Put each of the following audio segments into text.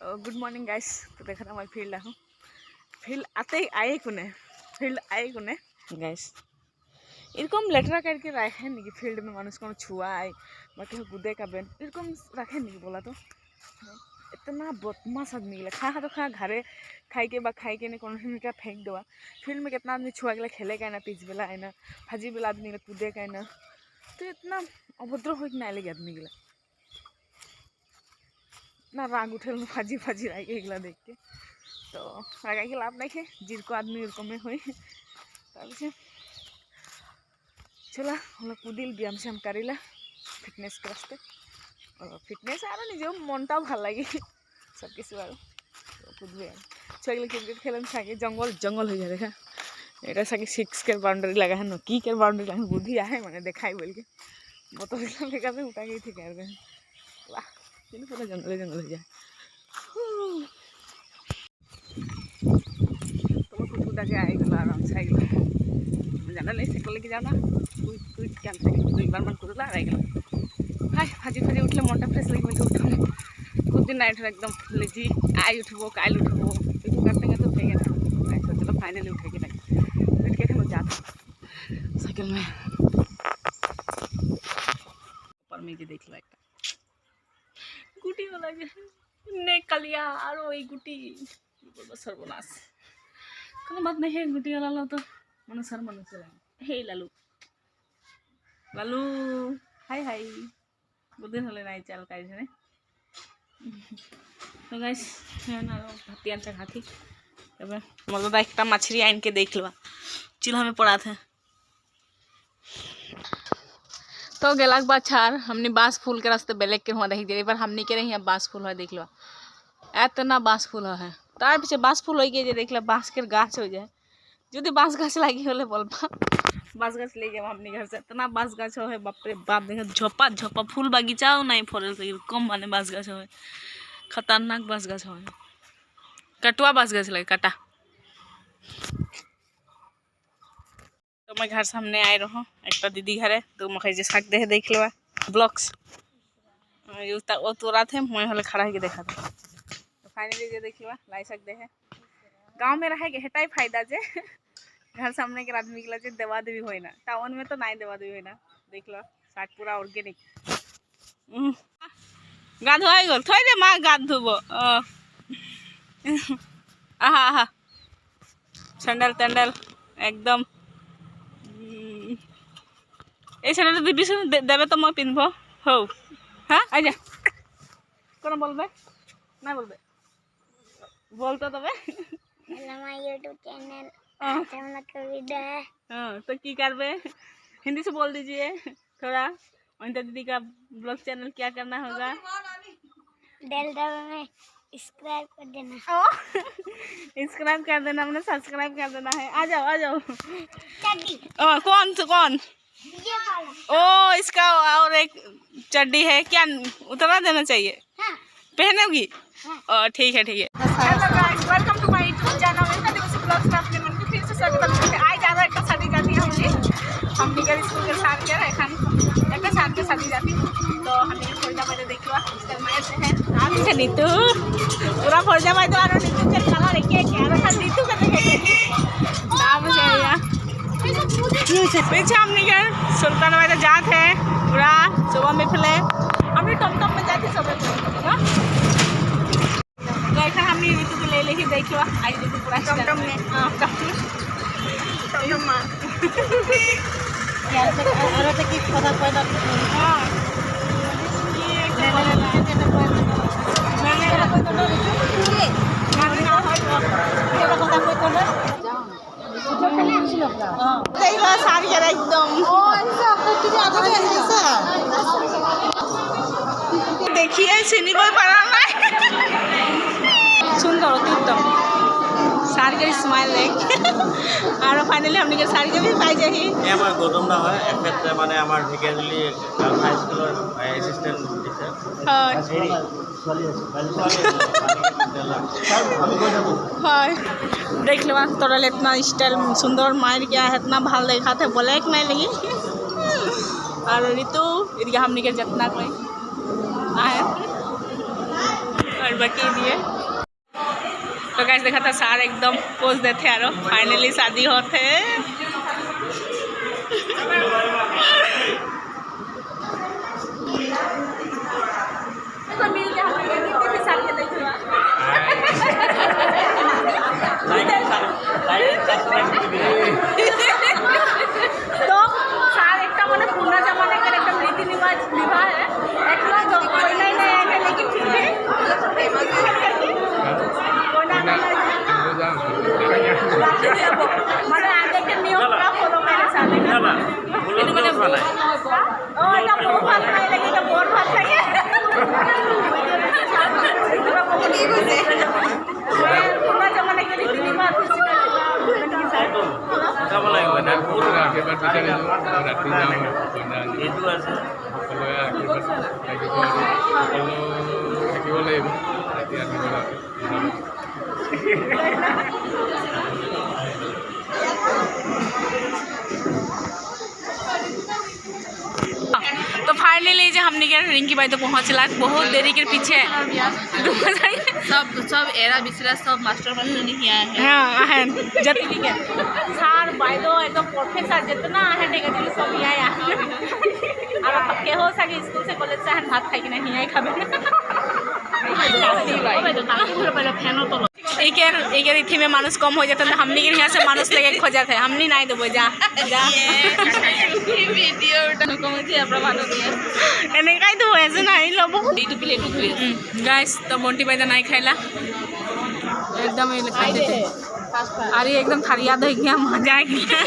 Good morning guys. तो देखा था मैं फील्ड आहूँ फील्ड आते ही आए कोने फील्ड आए कोने गाइस एरकम लेटरा करके रखे निकी फील्ड में मानुष को छुआ आए बाकी गुदे का बेन एरकम रखे निकी बोला तो इतना बदमाश आदमी गला खा तो खा घरे खाई के खाई के नहीं क्या फेंक देवा फील्ड में कितना आदमी छुआ गला खेले का ना पिच बेला है ना भाजी बेला आदमी कूदे का ना तो इतना अभद्र हो ना लगे आदमी गला ना राग उठे फाजी फाजी राग एगला देख के तो रागा के लाभ नहीं है जिरको आदमी ओरकमे हुई तब चला हम लोग कूदिल व्यायाम से हम करेला फिटनेस के रास्ते और फिटनेस आ रहा निजे मनटा भल लगे सब किस कूदे छुआ क्रिकेट खेलन सागे जंगल जंगल हो जाए देखा ये सागे 6 के बाउंड्री लगा है न की के बाउंड्री लगा बुद्धि आहे मैंने देखा बोल के बोतल लेकर से उठा गई थी कह रहे वाह पूरा जंगल जंगल हो जाए तो मैं खुद के आए गला आराम से आएगा जाना नहीं साइकिल लेके जाना कोई क्या दुई बार मन कर आए गला हाय भाजी भाजी उठले मनटा फ्रेश लगे उठा कुछ दिन नाइट एकदम लेजी आई उठबो काल उठबो यूँ करते तो उठेगा ना चलो फाइनली उठेगी नहीं उठ के हम जाते साइकिल में ऊपर में देख लो एक गुटी वाला ने कलिया और वही गुटी सर्वनाश কোনো বাদ নাই সেই গুটি ওলালো তো মানুষের মানুষ হেই লালু লালু হাই হাই বুদিন হলে নাই চাল কাইছে तो गाइस भाती आनता खाती तब मतलब एक मछली आन के देख लवा चूल्हा में पड़ा था तो गेला के बाद छार हमने बाँस फूल के रास्ते बेलेग के हुआ देख पर हमने के रही बाँस फूल है देख लो इतना बाँस फूल है तार पीछे बाँस फूल हो गए देख लो बाँस के गाछ हो जाए जो बाँस गाछ लगी होले बोलबा बाँस गाछ ले जाओ अपने घर से इतना बाँस गाछ है बाप रे बाप देख झोपा झोपा फूल बगीचा नहीं फरल कम माने बाँस गाछ है खतरनाक बाँस गाछ है कटुआ बाँस गाछ लगे काटा तो मैं घर सामने आए रहा एक दीदी घरे तो मैं जे साग दे देख लेवा ब्लॉक्स वो तोरा थे मैं हले खड़ा के देखा था तो फाइनली जे देख लेवा लाई साग दे है गाँव में रहे हेटाई फायदा जे घर सामने के आदमी के लिए देवा देवी हो ना टाउन में तो नहीं देवा देवी हो ना देख लो साग पूरा ऑर्गेनिक गा धोआ गल थोड़ी दे माँ गा धोब आहा आहा सैंडल तैंडल एकदम ये सैंडल दीदी से देवे तो मैं पिन्हब हो हाँ आजा कौन बोलबे ना बोलबे बोल तो तबे यूट्यूब चैनल तो की करबे हिंदी से बोल दीजिए थोड़ा अनिता दीदी का ब्लॉग चैनल क्या करना होगा में सब्सक्राइब कर देना सब्सक्राइब कर देना हमने सब्सक्राइब कर देना है आ जाओ कौन कौन ओ इसका और एक चड्डी है क्या उतरा देना चाहिए हाँ। पहनोगी हाँ। ठीक है hello guys welcome to my YouTube channel blogs में अपने मन को फिर से स्वागत है आज ज़्यादा एक शादी जाती है हमने के स्कूल के साथ के एखन एक साथ के शादी जाती तो हमने फौजाबाद देखवा है आप से नीतू पूरा फौजाबाद तो आरो नीतू के कला लेके क्या रखा नीतू का देखे नाम से या पीछे हमने के सुल्तानाबाद जात है पूरा सुबह में फले हमने टमटम में जाते सब हां तो हमने यूट्यूब ले लेके देखवा आज देखो पूरा टमटम में हां टमटम मां यार से और तो की पता पैदा हां ये मैंने कोई तो नहीं ना है ये पता कोई तो देखो सारी जरा एकदम देखिए सिनी कोई पड़ा नहीं सुंदर उत्तम सारी का स्माइल देख और फाइनली हमने के सारी के भी पाई जाही ए हमर गौतम ना है एक क्षेत्र माने हमर भिकेजली हाई स्कूल असिस्टेंट टीचर हां देख लेवा तोरा इतना स्टाइल सुंदर मार क्या है इतना भाल देखा थे बोले कि नहीं लगी और ऋतु इनका हमने के जितना कोई आए और बाकी दिए तो गाइस देखा था सार एकदम पोज देते यारो फाइनली शादी होते तो सार एक मैंने पुराना जमाने का एकदम रीति रिवाज निभा है एक जो कोई नहीं है लेकिन फिर भी मैंने आगे के नियम पूरा फॉलो करने साले का मैंने ओ ना बहुत भाग नहीं लगी तो बहुत भाग चाहिए पूरा जमाने के रीति रिवाज Sama lagi mana? Pura akibat bicara itu berarti nama itu aja. Kalau ya akibat lagi boleh berarti akibat. तो फाइनली जो हमने के रिंकी भाई तो पहुँचला बहुत देरी के पीछे सब एरा बिसरा सब मास्टर नहीं आए हैं। हाँ है जतनी के सार भाई तो एकदम प्रोफेसर जितना है ठीक है सब आया और पक्के हो सके स्कूल से कॉलेज से भात खाई कि नहीं आई खाबे एक इथी में मानुष कम हो जाता है हमनी के यहाँ से मानुष लेके खोजा थे हमनी नहीं देबो जा जा वीडियो कम जे अपना मानो दिए एने काई तो ऐसे नहीं लो बहुत इटू प्लेट हुए गाइस तो मोंटी भाई नहीं खाइला एकदम ये खा देते अरे एकदम थरिया दे गया मजा आ गया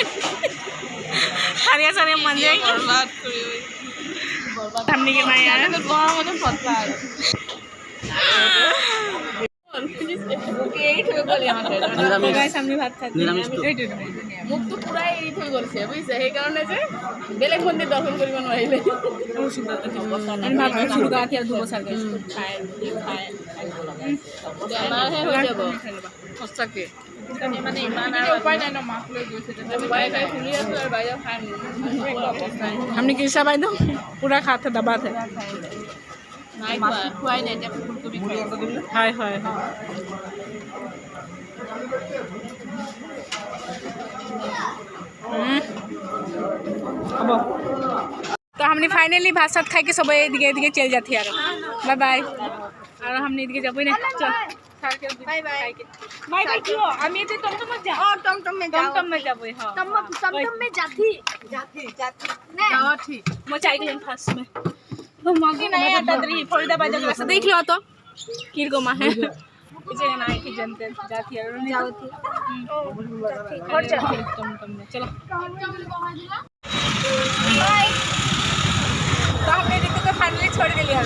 थरिया सारे मजा आ गया हमनी के नहीं यार तो वहां मुझे पता है गाइस हमने भात खाते মুখ তো পুরাই এডিট হয়ে গেছে বুঝছে সেই কারণে যে বেলেগ মন্দির দর্শন কৰিব নোৱাৰিলে আমি ভাত খাই শুরু করা আর 2 বছর গাইস বেমাৰহে হৈ যাব সঁচাকে মানে ইমান উপায় নাই ন মাছ লৈ গৈছে উপায় নাই শুনি আছো আৰু বাইরে খাই हमने कृष्णा भाई तो पूरा खाते दबा थे নাই খুৱাই নাই এতিয়া ফুলকবি খুৱাই हाय हाय अब तो हमने फाइनली भात साथ खाई के सब एदिके चल जाती यार बाय बाय और हमने एदिके जाबो ना चल बाय बाय बाय बाय क्यों हम ये टमटम में जा टमटम में जाबो हां टमटम में जाती ने हां ठीक मो चाय के फास्ट में तो मगी नहीं आता दरी फरीदाबाद जगह से देख लो तो कीर को मां है पीछे ना आई थी जनते जाती है जाओ थी और जाती टमटम में चलो बाय तो हमने देखो तो फाइनली छोड़ के लिया